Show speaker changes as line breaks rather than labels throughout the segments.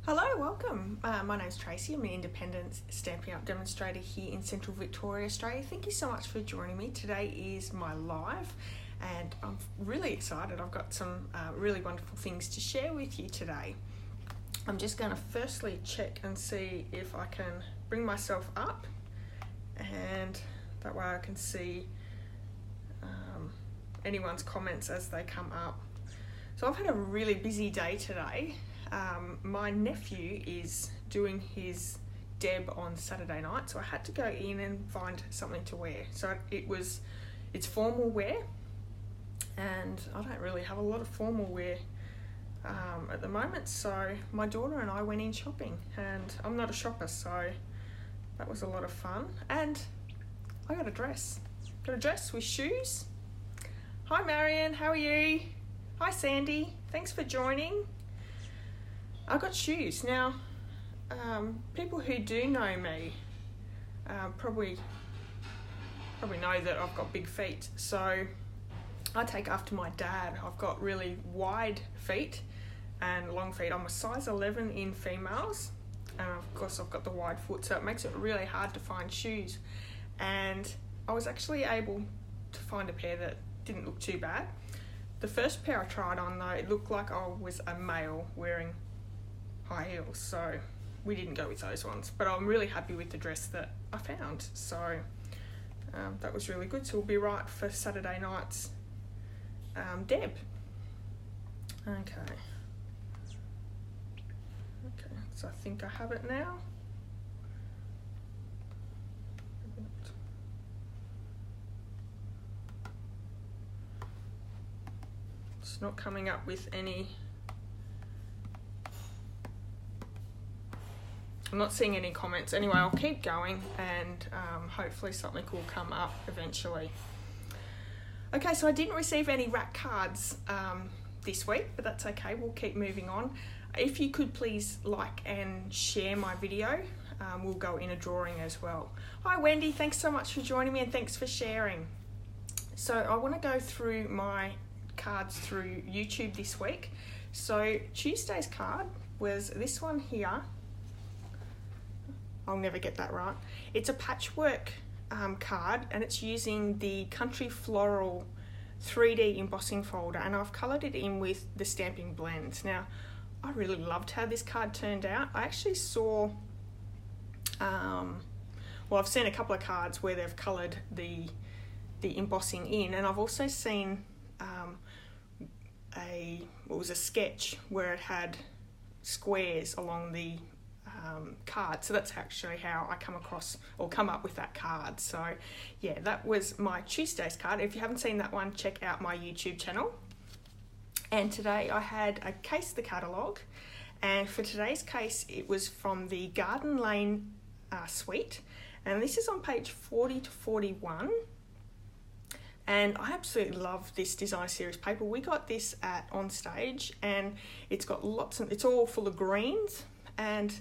Hello, welcome. My name's Tracy. I'm an independent Stampin' Up demonstrator here in Central Victoria, Australia. Thank you so much for joining me. Today is my live and I'm really excited. I've got some really wonderful things to share with you today. I'm just going to firstly check and see if I can bring myself up, and that way I can see anyone's comments as they come up. So I've had a really busy day today. My nephew is doing his deb on Saturday night, so I had to go in and find something to wear. So it's formal wear, and I don't really have a lot of formal wear at the moment, so my daughter and I went in shopping, and I'm not a shopper, so that was a lot of fun. And I got a dress with shoes. Hi Marion, how are you? Hi Sandy, thanks for joining. I got shoes. Now, people who do know me probably know that I've got big feet. So I take after my dad. I've got really wide feet and long feet. I'm a size 11 in females, and of course I've got the wide foot, so it makes it really hard to find shoes. And I was actually able to find a pair that didn't look too bad. The first pair I tried on though, it looked like I was a male wearing high heels, so we didn't go with those ones, but I'm really happy with the dress that I found, so that was really good. So we'll be right for Saturday night's deb. Okay, so I think I have it now. It's not coming up with any. I'm not seeing any comments. Anyway, I'll keep going, and hopefully something will come up eventually. Okay, so I didn't receive any rack cards this week, but that's okay. We'll keep moving on. If you could please like and share my video, we'll go in a drawing as well. Hi Wendy, thanks so much for joining me and thanks for sharing. So I want to go through my cards through YouTube this week. So Tuesday's card was this one here. I'll never get that right. It's a patchwork card, and it's using the Country Floral 3D embossing folder, and I've coloured it in with the stamping blends. Now, I really loved how this card turned out. I actually saw, I've seen a couple of cards where they've coloured the embossing in, and I've also seen it was a sketch where it had squares along the card, so that's actually how I come up with that card. So yeah, that was my Tuesday's card. If you haven't seen that one, check out my YouTube channel. And today I had a case, the catalogue, and for today's case it was from the Garden Lane suite, and this is on page 40 to 41. And I absolutely love this design series paper. We got this at On Stage, and it's got it's all full of greens, and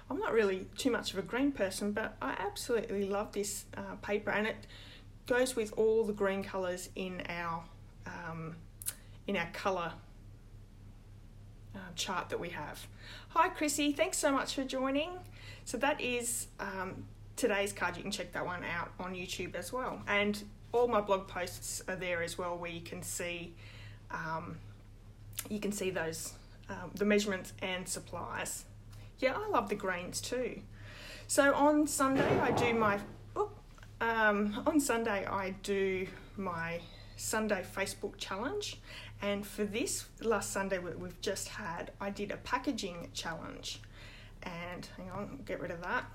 I'm not really too much of a green person, but I absolutely love this paper, and it goes with all the green colours in our colour chart that we have. Hi Chrissy, thanks so much for joining. So that is today's card. You can check that one out on YouTube as well, and all my blog posts are there as well, where you can see those the measurements and supplies. Yeah, I love the greens too. So on Sunday I do my Sunday Facebook challenge, and for this last Sunday we've just had, I did a packaging challenge, and hang on, I'll get rid of that.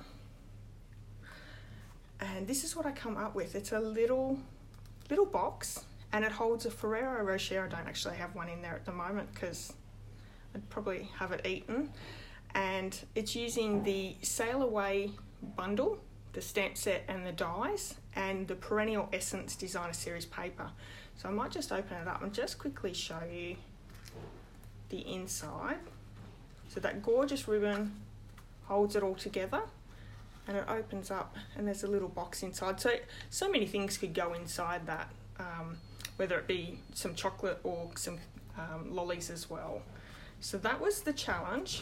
And this is what I come up with. It's a little box, and it holds a Ferrero Rocher. I don't actually have one in there at the moment because I'd probably have it eaten. And it's using the Sail Away bundle, the stamp set and the dies, and the Perennial Essence Designer Series paper. So I might just open it up and just quickly show you the inside. So that gorgeous ribbon holds it all together, and it opens up, and there's a little box inside. So many things could go inside that, whether it be some chocolate or some lollies as well. So that was the challenge.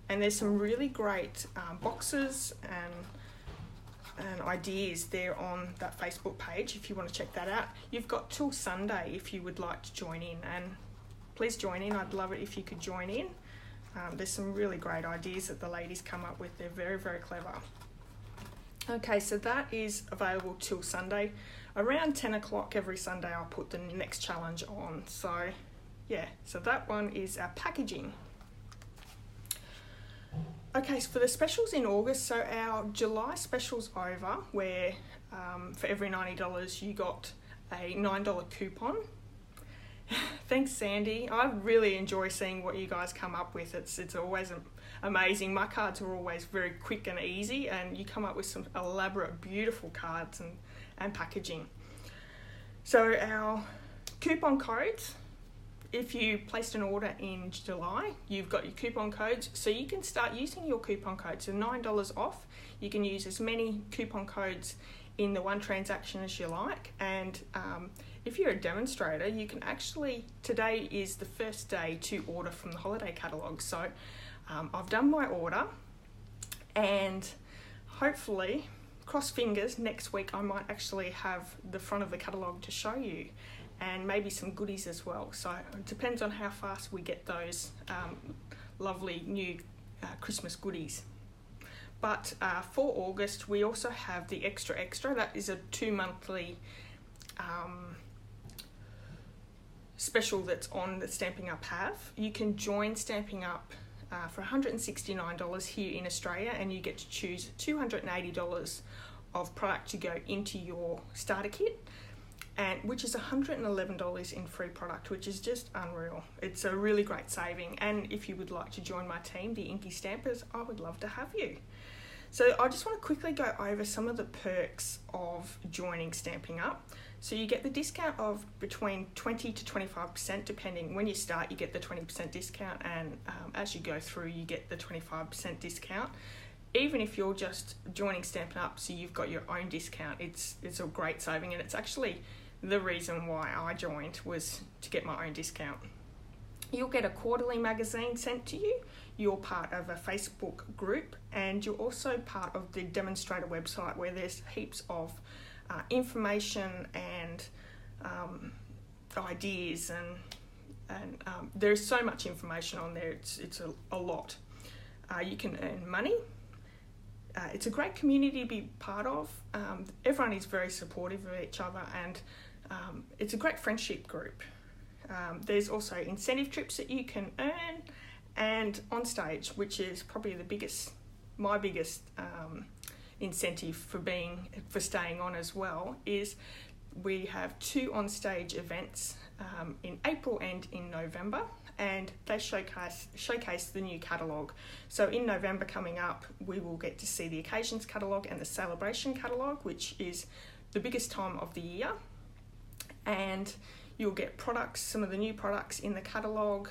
And there's some really great boxes and ideas there on that Facebook page if you want to check that out. You've got till Sunday if you would like to join in, and please join in. I'd love it if you could join in. There's some really great ideas that the ladies come up with. They're very, very clever. Okay, so that is available till Sunday. Around 10 o'clock every Sunday I'll put the next challenge on. So yeah, so that one is our packaging. Okay, so for the specials in August, so our July special's over, where for every $90 you got a $9 coupon. Thanks, Sandy. I really enjoy seeing what you guys come up with. It's always amazing. My cards are always very quick and easy, and you come up with some elaborate, beautiful cards and packaging. So our coupon codes, if you placed an order in July, you've got your coupon codes, so you can start using your coupon codes. So $9 off, you can use as many coupon codes in the one transaction as you like. And if you're a demonstrator, you can actually, today is the first day to order from the holiday catalogue. So I've done my order, and hopefully, cross fingers, next week I might actually have the front of the catalogue to show you, and maybe some goodies as well. So it depends on how fast we get those lovely new Christmas goodies. But for August, we also have the Extra Extra. That is a 2-monthly special that's on the Stamping Up have. You can join Stamping Up for $169 here in Australia, and you get to choose $280 of product to go into your starter kit, and which is $111 in free product, which is just unreal. It's a really great saving. And if you would like to join my team, the Inky Stampers, I would love to have you. So I just want to quickly go over some of the perks of joining Stamping Up. So you get the discount of between 20 to 25%, depending. When you start, you get the 20% discount, and as you go through, you get the 25% discount. Even if you're just joining Stampin' Up, so you've got your own discount, it's a great saving, and it's actually the reason why I joined, was to get my own discount. You'll get a quarterly magazine sent to you. You're part of a Facebook group, and you're also part of the demonstrator website, where there's heaps of information and ideas, and there's so much information on there. It's a lot. You can earn money. It's a great community to be part of. Everyone is very supportive of each other, and it's a great friendship group. There's also incentive trips that you can earn, and on stage, which is probably my biggest incentive for staying on as well, is we have 2 on-stage events in April and in November, and they showcase the new catalogue. So in November coming up, we will get to see the Occasions catalogue and the Celebration catalogue, which is the biggest time of the year, and you'll get products, some of the new products in the catalogue.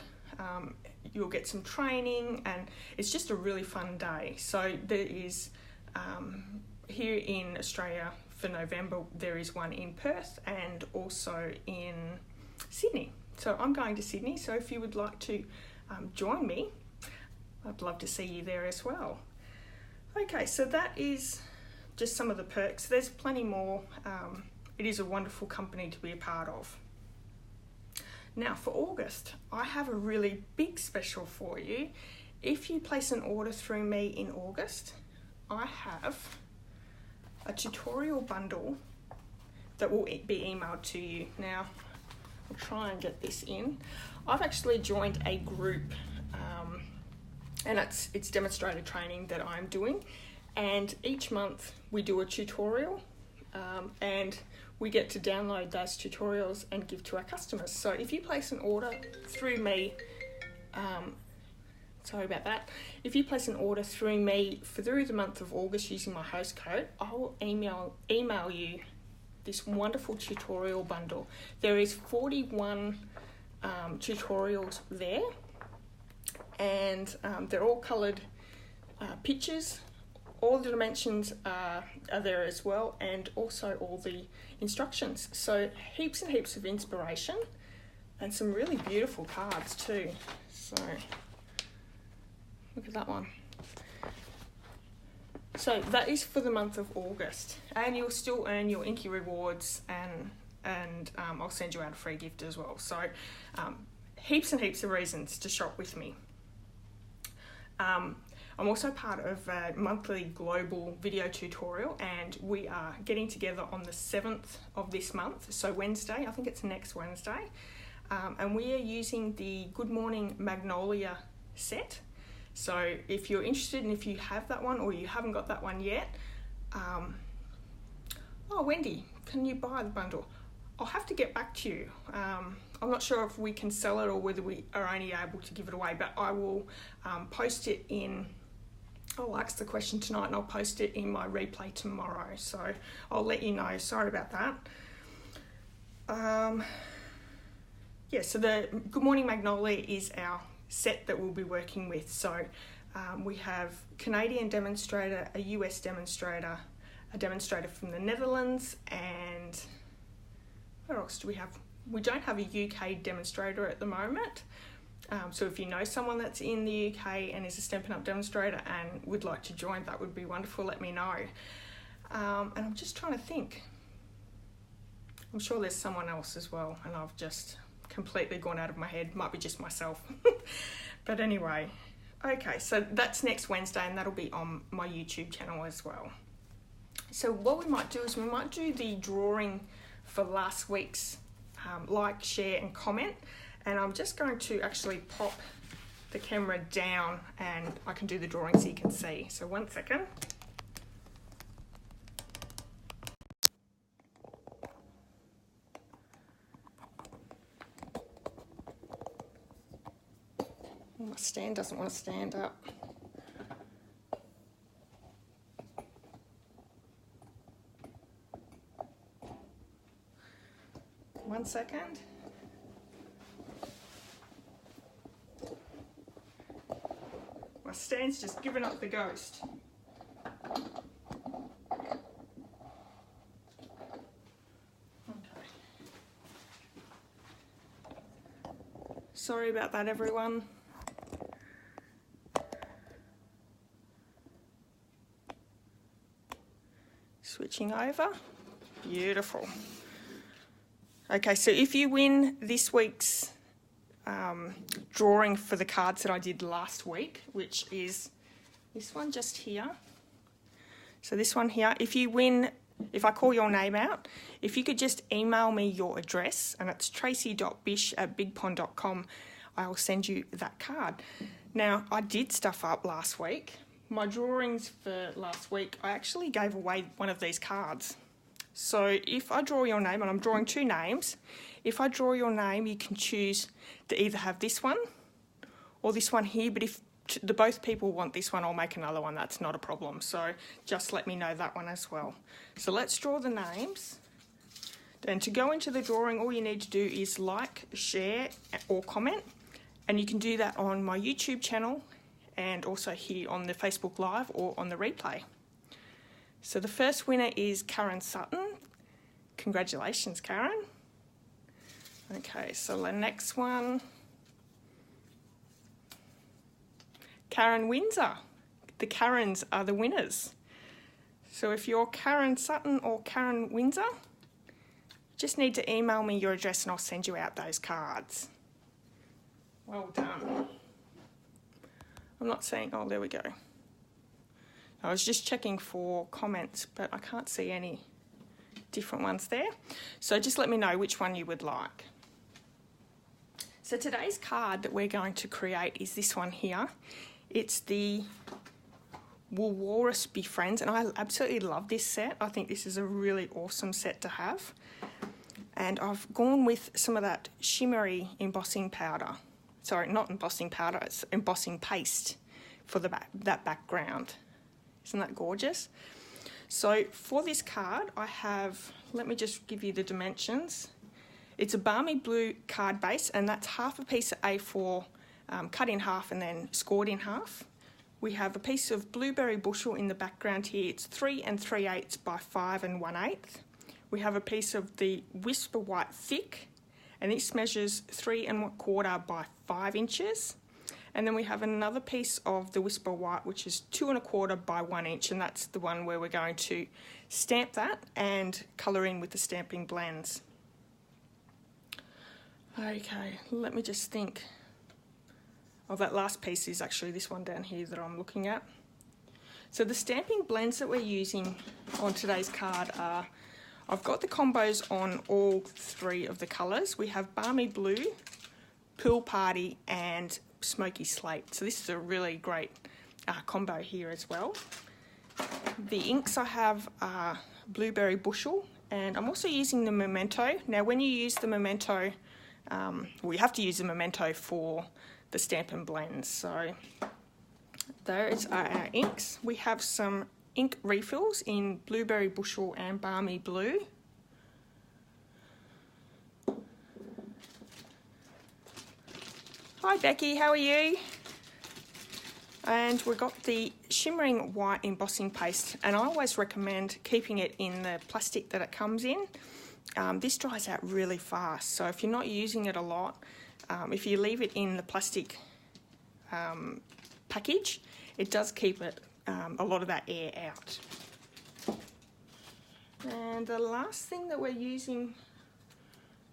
You'll get some training, and it's just a really fun day. So there is, here in Australia for November, there is one in Perth and also in Sydney. So I'm going to Sydney, so if you would like to join me, I'd love to see you there as well. Okay, so that is just some of the perks. There's plenty more. It is a wonderful company to be a part of. Now for August, I have a really big special for you. If you place an order through me in August, I have a tutorial bundle that will be emailed to you. Now, I'll try and get this in. I've actually joined a group, and it's demonstrator training that I'm doing, and each month we do a tutorial, and we get to download those tutorials and give to our customers. So if you place an order through me, sorry about that, if you place an order through me through the month of August using my host code, I will email you this wonderful tutorial bundle. There is 41 tutorials there, and they're all coloured pictures. All the dimensions are there as well, and also all the instructions. So heaps and heaps of inspiration, and some really beautiful cards too. So Look at that one. So that is for the month of August, and you'll still earn your Inky rewards, and I'll send you out a free gift as well. So heaps and heaps of reasons to shop with me. I'm also part of a monthly global video tutorial, and we are getting together on the 7th of this month, so Wednesday, I think it's next Wednesday, and we are using the Good Morning Magnolia set. So if you're interested, and if you have that one or you haven't got that one yet, oh Wendy, can you buy the bundle? I'll have to get back to you. I'm not sure if we can sell it or whether we are only able to give it away, but I will post it in, I'll ask the question tonight and I'll post it in my replay tomorrow. So I'll let you know, sorry about that. Yeah, so the Good Morning Magnolia is our set that we'll be working with. So we have Canadian demonstrator, a US demonstrator, a demonstrator from the Netherlands, and where else do we have? We don't have a UK demonstrator at the moment. So if you know someone that's in the UK and is a Stampin' Up demonstrator and would like to join, that would be wonderful, let me know. And I'm just trying to think. I'm sure there's someone else as well, and I've just completely gone out of my head. Might be just myself. But anyway, okay, so that's next Wednesday, and that'll be on my YouTube channel as well. So what we might do is we might do the drawing for last week's like, share and comment, and I'm just going to actually pop the camera down and I can do the drawing so you can see. So 1 second. My stand doesn't want to stand up. One second. My stand's just given up the ghost. Okay. Sorry about that, everyone. Switching over. Beautiful. Okay, so if you win this week's drawing for the cards that I did last week, which is this one just here. So this one here, if you win, if I call your name out, if you could just email me your address, and it's tracy.bish@bigpond.com, I will send you that card. Now, I did stuff up last week. My drawings for last week, I actually gave away one of these cards. So if I draw your name, and I'm drawing 2 names, if I draw your name, you can choose to either have this one or this one here, but if the both people want this one, I'll make another one, that's not a problem. So just let me know that one as well. So let's draw the names. Then to go into the drawing, all you need to do is like, share or comment, and you can do that on my YouTube channel and also here on the Facebook Live or on the replay. So the first winner is Karen Sutton. Congratulations, Karen. Okay, so the next one, Karen Winsor. The Karens are the winners. So if you're Karen Sutton or Karen Winsor, just need to email me your address and I'll send you out those cards. Well done. I'm not saying, oh, there we go. I was just checking for comments, but I can't see any different ones there. So just let me know which one you would like. So today's card that we're going to create is this one here. It's the Walrus Befriends, and I absolutely love this set. I think this is a really awesome set to have. And I've gone with some of that shimmery embossing powder. Sorry, not embossing powder, it's embossing paste for that background. Isn't that gorgeous? So for this card, I have, let me just give you the dimensions. It's a balmy blue card base, and that's half a piece of A4 cut in half and then scored in half. We have a piece of blueberry bushel in the background here. It's 3 3/8 by 5 1/8. We have a piece of the Whisper White Thick, and this measures 3 1/4 by 5 inches. And then we have another piece of the Whisper White, which is 2 1/4 by 1 inch, and that's the one where we're going to stamp that and colour in with the stamping blends. Okay, let me just think. Oh, that last piece is actually this one down here that I'm looking at. So the stamping blends that we're using on today's card are, I've got the combos on all 3 of the colours. We have Balmy Blue, Pool Party and Smoky Slate. So this is a really great combo here as well. The inks I have are Blueberry Bushel, and I'm also using the Memento. Now when you use the Memento, we have to use the Memento for the Stampin' Blends. So those are our inks. We have some ink refills in Blueberry Bushel and Balmy Blue. Hi Becky, how are you? And we've got the shimmering white embossing paste, and I always recommend keeping it in the plastic that it comes in. This dries out really fast, so if you're not using it a lot, if you leave it in the plastic package, it does keep it a lot of that air out. And the last thing that we're using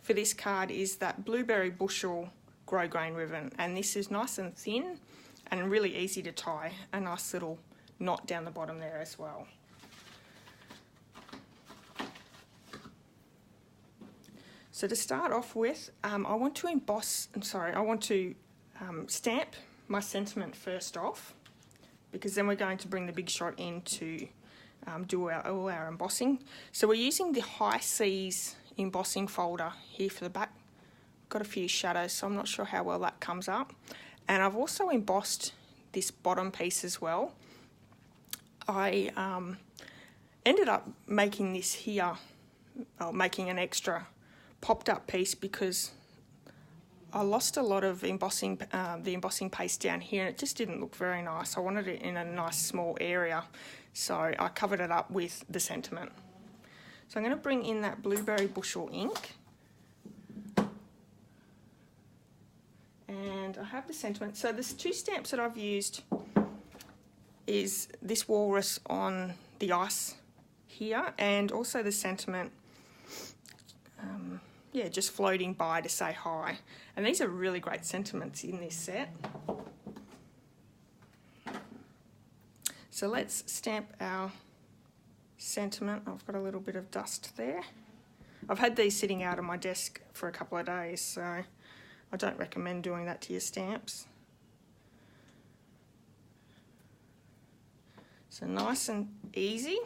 for this card is that Blueberry Bushel Grow Grain ribbon, and this is nice and thin and really easy to tie. A nice little knot down the bottom there as well. So to start off with, I want to stamp my sentiment first off, because then we're going to bring the Big Shot in to do all our embossing. So we're using the High Seas embossing folder here for the back. Got a few shadows, so I'm not sure how well that comes up. And I've also embossed this bottom piece as well. I ended up making this here, making an extra popped up piece, because I lost a lot of embossing, the embossing paste down here, and it just didn't look very nice. I wanted it in a nice small area, so I covered it up with the sentiment. So I'm going to bring in that Blueberry Bushel ink. And I have the sentiment. So there's 2 stamps that I've used. Is this walrus on the ice here, and also the sentiment, yeah, just floating by to say hi. And these are really great sentiments in this set. So let's stamp our sentiment. I've got a little bit of dust there. I've had these sitting out on my desk for a couple of days, so I don't recommend doing that to your stamps. So nice and easy.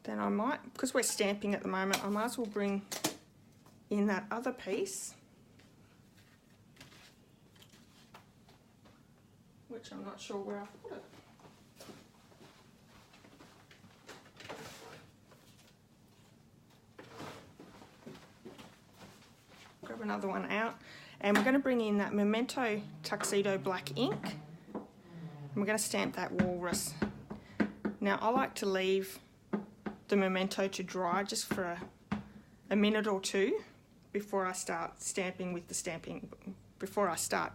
Then I might, because we're stamping at the moment, I might as well bring in that other piece, which I'm not sure where I put it. Grab another one out, and we're going to bring in that Memento Tuxedo Black ink, and we're going to stamp that walrus. Now I like to leave the Memento to dry just for a minute or 2 before I start stamping with the stamping, before I start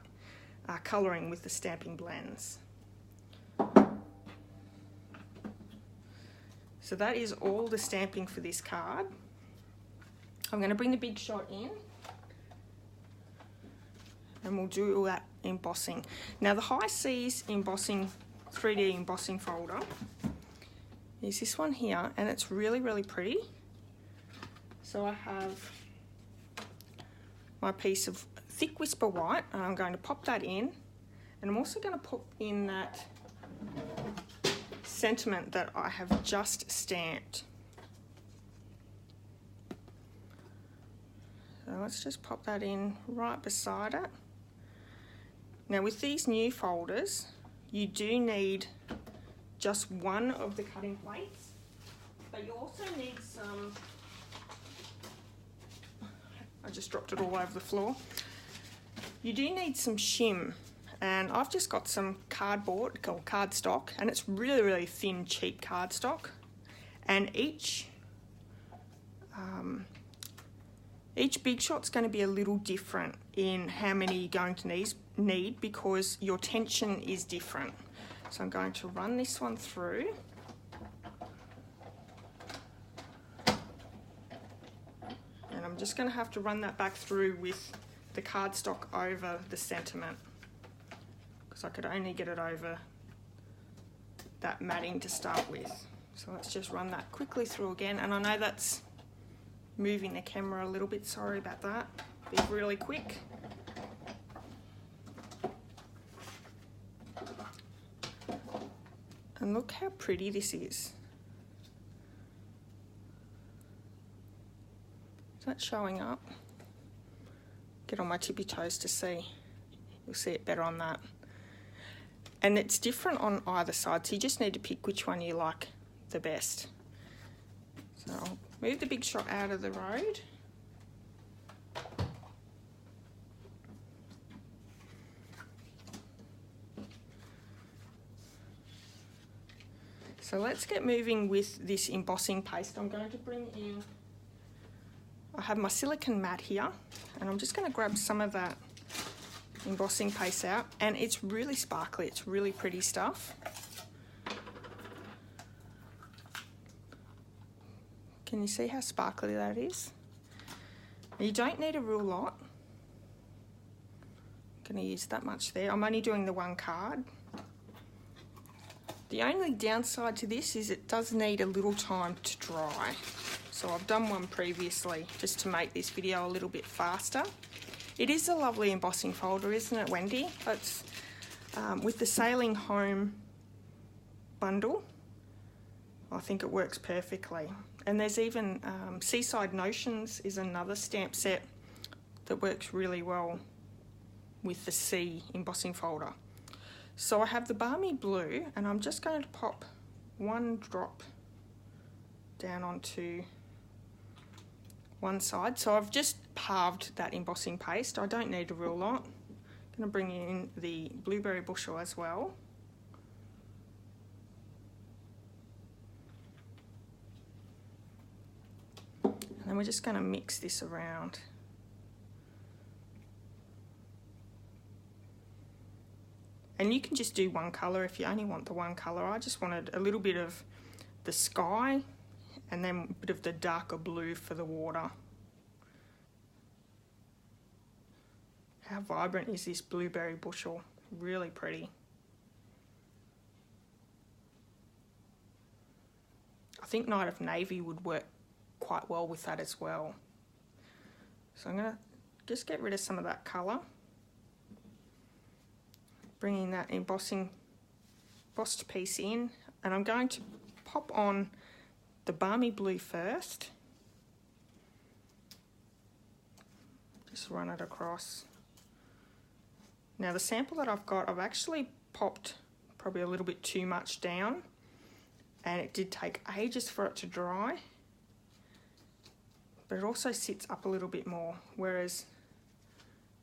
colouring with the stamping blends. So that is all the stamping for this card. I'm going to bring the Big Shot in, and we'll do all that embossing. Now the High Seas embossing, 3D embossing folder is this one here, and it's really, really pretty. So I have my piece of thick Whisper White, and I'm going to pop that in, and I'm also going to pop in that sentiment that I have just stamped. So let's just pop that in right beside it. Now with these new folders, you do need just one of the cutting plates, but you also need some, I just dropped it all over the floor. You do need some shim, and I've just got some cardboard called cardstock, and it's really, really thin, cheap cardstock, and each Each big shot's going to be a little different in how many you're going to need because your tension is different. So I'm going to run this one through. And I'm just going to have to run that back through with the cardstock over the sentiment because I could only get it over that matting to start with. So let's just run that quickly through again. And I know that's moving the camera a little bit, sorry about that. Be really quick. And look how pretty this is. Is that showing up? Get on my tippy toes to see. You'll see it better on that. And it's different on either side, so you just need to pick which one you like the best. So I'll move the big shot out of the road. So let's get moving with this embossing paste. I'm going to bring in, I have my silicone mat here, and I'm just going to grab some of that embossing paste out, and it's really sparkly, it's really pretty stuff. Can you see how sparkly that is? You don't need a real lot. I'm going to use that much there. I'm only doing the one card. The only downside to this is it does need a little time to dry. So I've done one previously just to make this video a little bit faster. It is a lovely embossing folder, isn't it, Wendy? It's with the Sailing Home bundle. I think it works perfectly. And there's even Seaside Notions is another stamp set that works really well with the sea embossing folder. So I have the Balmy Blue, and I'm just going to pop one drop down onto one side. So I've just halved that embossing paste. I don't need a real lot. I'm going to bring in the Blueberry Bushel as well. And then we're just going to mix this around. And you can just do one colour if you only want the one colour. I just wanted a little bit of the sky and then a bit of the darker blue for the water. How vibrant is this Blueberry Bushel? Really pretty. I think Night of Navy would work quite well with that as well. So I'm going to just get rid of some of that colour. Bringing that embossed piece in, and I'm going to pop on the Balmy Blue first. Just run it across. Now the sample that I've got, I've actually popped probably a little bit too much down, and it did take ages for it to dry, but it also sits up a little bit more, whereas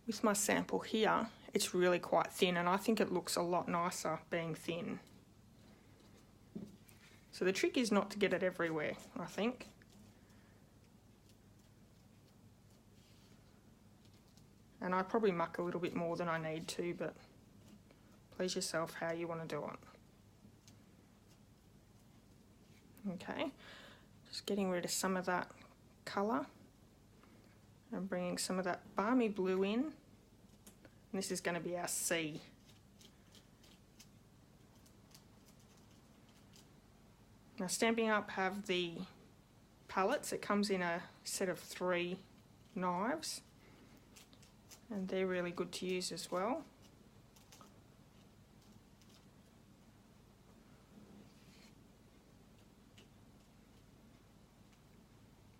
with my sample here, it's really quite thin, and I think it looks a lot nicer being thin. So the trick is not to get it everywhere, I think. And I probably muck a little bit more than I need to, but please yourself how you want to do it. Okay, just getting rid of some of that colour and bringing some of that Balmy Blue in. And this is going to be our sea. Now Stampin' Up have the palettes. It comes in a set of 3 knives, and they're really good to use as well.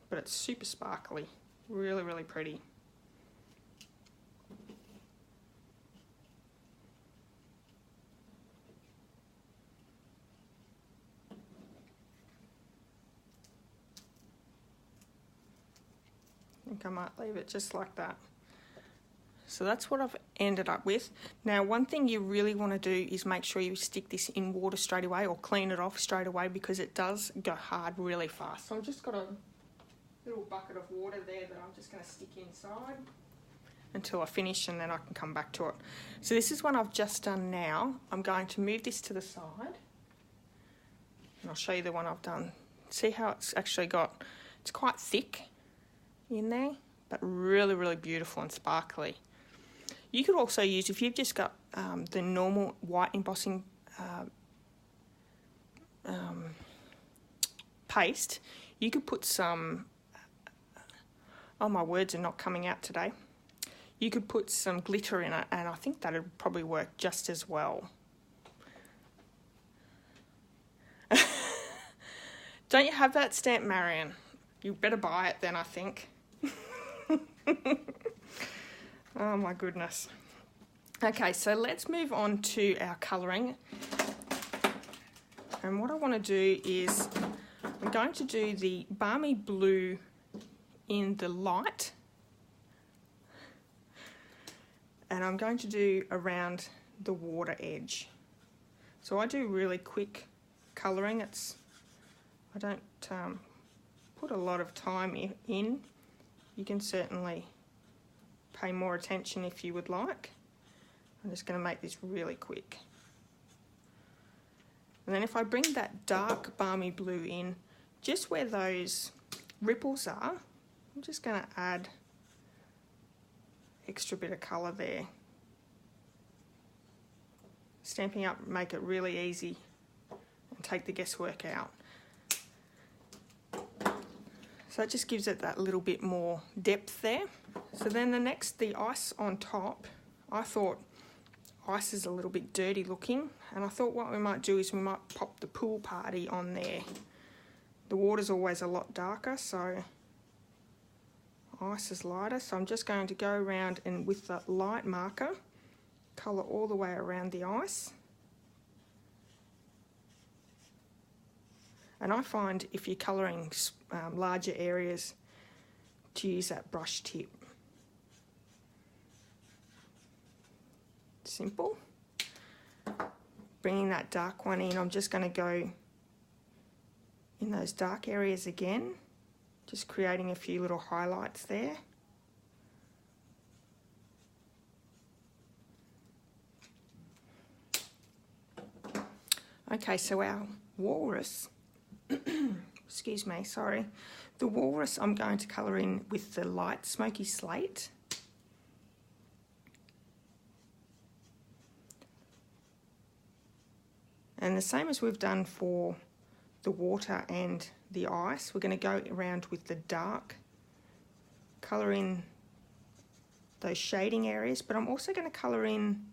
But it's super sparkly, really, really pretty. I think I might leave it just like that. So that's what I've ended up with. Now one thing you really want to do is make sure you stick this in water straight away or clean it off straight away, because it does go hard really fast. So I'm just going to little bucket of water there that I'm just going to stick inside until I finish, and then I can come back to it. So this is one I've just done now. I'm going to move this to the side and I'll show you the one I've done. See how it's actually got, it's quite thick in there, but really, really beautiful and sparkly. You could also use, if you've just got the normal white embossing paste, you could put some, oh my words are not coming out today, you could put some glitter in it, and I think that would probably work just as well. Don't you have that stamp, Marion? You better buy it then, I think. Oh my goodness. Okay, so let's move on to our colouring. And what I want to do is, I'm going to do the balmy blue in the light. And I'm going to do around the water edge. So I do really quick colouring. I don't put a lot of time in. You can certainly pay more attention if you would like. I'm just going to make this really quick. And then if I bring that dark balmy blue in, just where those ripples are, I'm just going to add extra bit of colour there. Stamping Up make it really easy and take the guesswork out. So it just gives it that little bit more depth there. So then the ice on top, I thought ice is a little bit dirty looking, and I thought what we might do is we might pop the pool party on there. The water's always a lot darker, so ice is lighter. So I'm just going to go around and with the light marker, colour all the way around the ice. And I find if you're colouring larger areas, to use that brush tip. Simple. Bringing that dark one in, I'm just going to go in those dark areas again, just creating a few little highlights there. Okay, so our walrus, excuse me, sorry. The walrus I'm going to colour in with the light smoky slate. And the same as we've done for the water and the ice, we're going to go around with the dark, colour in those shading areas, but I'm also going to colour in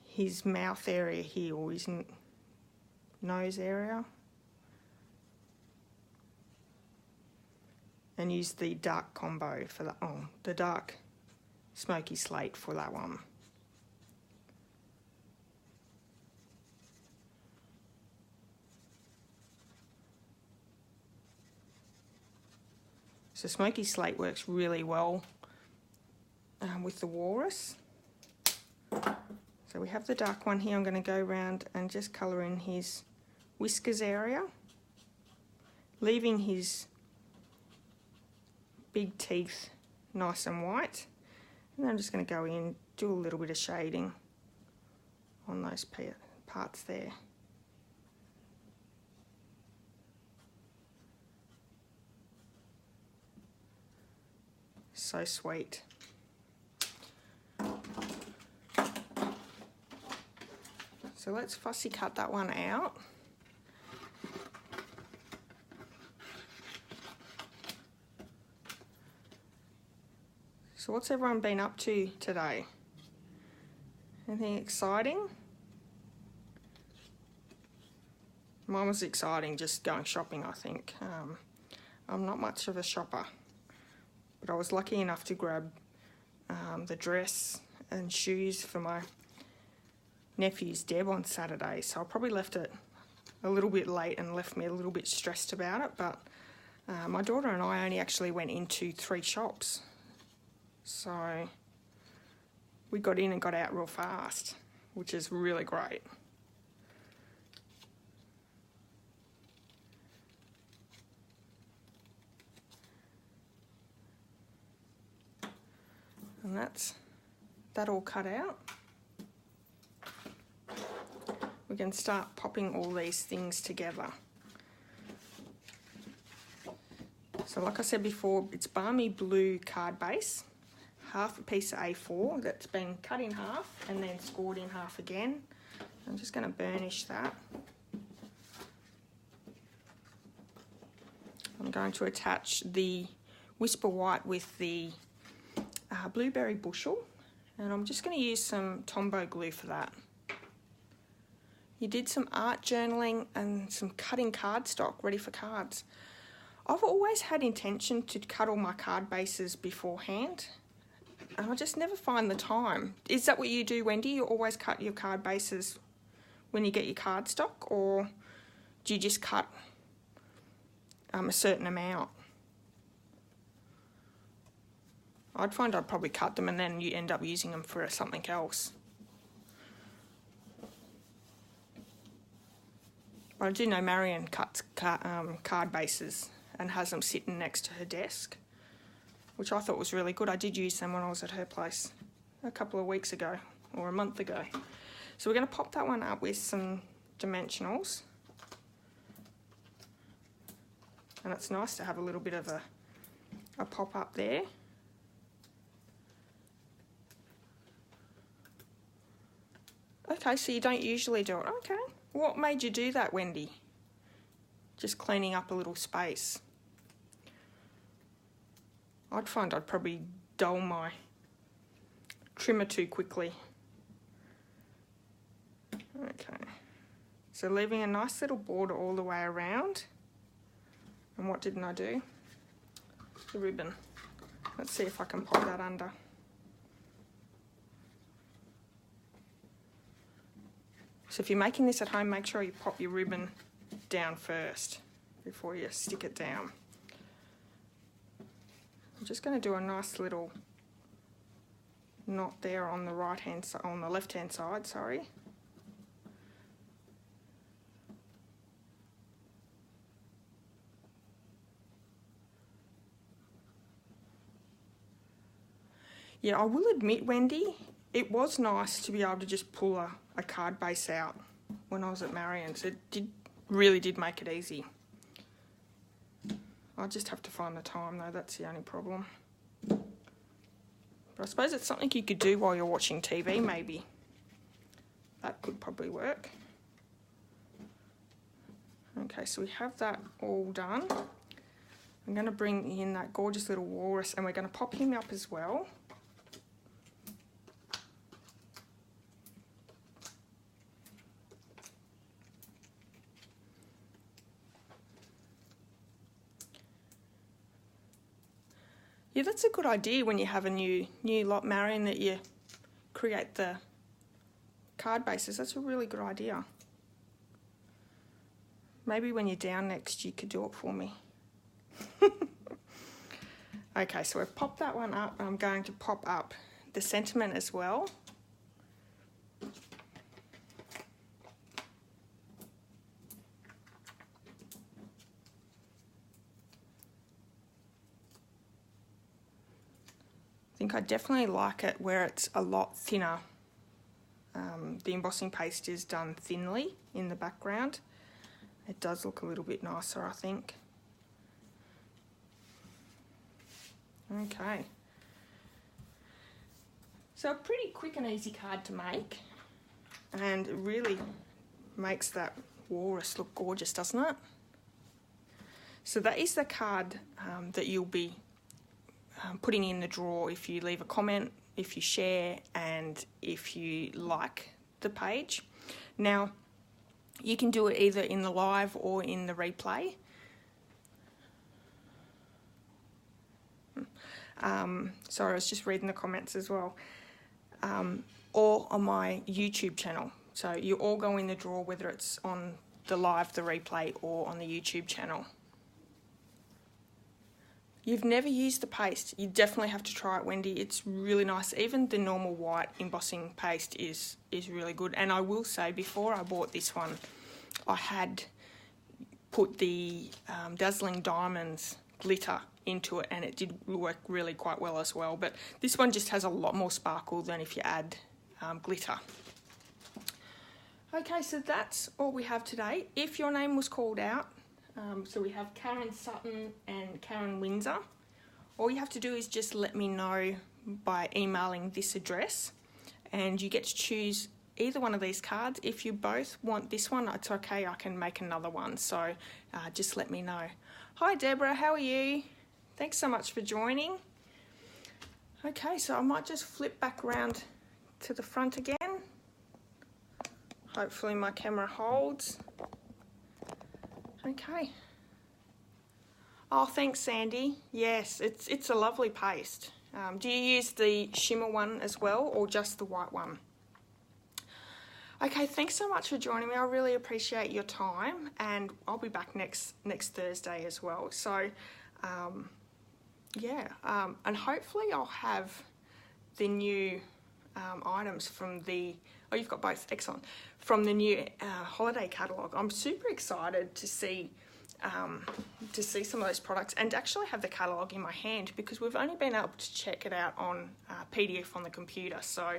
his mouth area here, or his nose area. And use the dark combo for that, the dark smoky slate for that one. So smoky slate works really well with the walrus. So we have the dark one here. I'm going to go around and just colour in his whiskers area, leaving his big teeth nice and white. And then I'm just going to go in, do a little bit of shading on those parts there. So sweet. So let's fussy cut that one out. So what's everyone been up to today? Anything exciting? Mine was exciting, just going shopping, I think. I'm not much of a shopper, but I was lucky enough to grab the dress and shoes for my nephew's Deb on Saturday, so I probably left it a little bit late and left me a little bit stressed about it, but my daughter and I only actually went into 3 shops. So we got in and got out real fast, which is really great. And that's that all cut out. We can start popping all these things together. So like I said before, it's balmy blue card base, half a piece of A4 that's been cut in half and then scored in half again. I'm just going to burnish that. I'm going to attach the Whisper White with the Blueberry Bushel, and I'm just going to use some Tombow glue for that. You did some art journaling and some cutting cardstock ready for cards. I've always had intention to cut all my card bases beforehand, and I just never find the time. Is that what you do, Wendy? You always cut your card bases when you get your cardstock, or do you just cut a certain amount? I'd find I'd probably cut them and then you end up using them for something else. But I do know Marion cuts card bases and has them sitting next to her desk, which I thought was really good. I did use them when I was at her place a couple of weeks ago, or a month ago. So we're going to pop that one up with some dimensionals. And it's nice to have a little bit of a pop up there. Okay, so you don't usually do it. Okay. What made you do that, Wendy? Just cleaning up a little space. I'd find I'd probably dull my trimmer too quickly. Okay. So leaving a nice little border all the way around. And what didn't I do? The ribbon. Let's see if I can pop that under. So if you're making this at home, make sure you pop your ribbon down first before you stick it down. I'm just going to do a nice little knot there on the right-hand side, on the left-hand side, sorry. Yeah, I will admit, Wendy, it was nice to be able to just pull a card base out when I was at Marion's. It really did make it easy. I just have to find the time though, that's the only problem. But I suppose it's something you could do while you're watching TV maybe. That could probably work. Okay, so we have that all done. I'm going to bring in that gorgeous little walrus and we're going to pop him up as well. Yeah, that's a good idea when you have a new lot, Marion, that you create the card bases. That's a really good idea. Maybe when you're down next, you could do it for me. Okay, so we've popped that one up. I'm going to pop up the sentiment as well. I think I definitely like it where it's a lot thinner. The embossing paste is done thinly in the background. It does look a little bit nicer, I think. Okay. So a pretty quick and easy card to make, and it really makes that walrus look gorgeous, doesn't it? So that is the card that you'll be putting in the drawer if you leave a comment, if you share, and if you like the page. Now, you can do it either in the live or in the replay. Sorry, I was just reading the comments as well. Or on my YouTube channel. So you all go in the drawer, whether it's on the live, the replay, or on the YouTube channel. You've never used the paste, you definitely have to try it, Wendy. It's really nice. Even the normal white embossing paste is really good. And I will say, before I bought this one, I had put the Dazzling Diamonds glitter into it, and it did work really quite well as well. But this one just has a lot more sparkle than if you add glitter. Okay, so that's all we have today. If your name was called out, so we have Karen Sutton and Karen Winsor, all you have to do is just let me know by emailing this address, and you get to choose either one of these cards. If you both want this one, it's okay, I can make another one, so just let me know. Hi Deborah, how are you? Thanks so much for joining. Okay, so I might just flip back around to the front again. Hopefully my camera holds. Okay. Oh, thanks Sandy. Yes, it's a lovely paste. Do you use the shimmer one as well, or just the white one? Okay, thanks so much for joining me. I really appreciate your time, and I'll be back next Thursday as well. So, yeah, and hopefully I'll have the new items from the, oh, you've got both, excellent, from the new holiday catalogue. I'm super excited to see some of those products and to actually have the catalogue in my hand, because we've only been able to check it out on PDF on the computer. So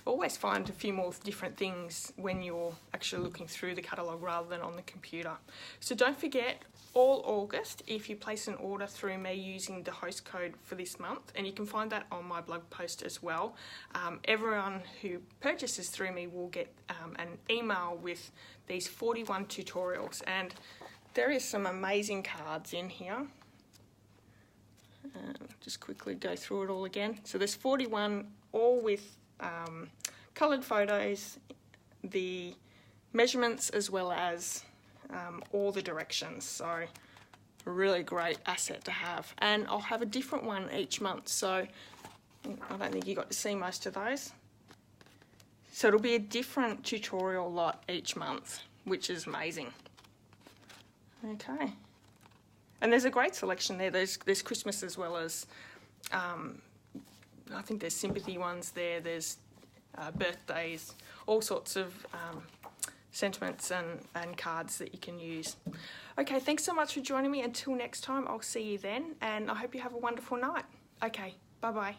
always find a few more different things when you're actually looking through the catalogue rather than on the computer. So don't forget, all August, if you place an order through me using the host code for this month, and you can find that on my blog post as well, everyone who purchases through me will get an email with these 41 tutorials, and there is some amazing cards in here. Just quickly go through it all again. So there's 41, all with coloured photos, the measurements, as well as all the directions. So a really great asset to have. And I'll have a different one each month, so I don't think you got to see most of those. So it'll be a different tutorial lot each month, which is amazing. Okay. And there's a great selection there. There's Christmas as well as, I think there's sympathy ones there. There's birthdays, all sorts of sentiments and cards that you can use. Okay, thanks so much for joining me. Until next time, I'll see you then, and I hope you have a wonderful night. Okay, bye-bye.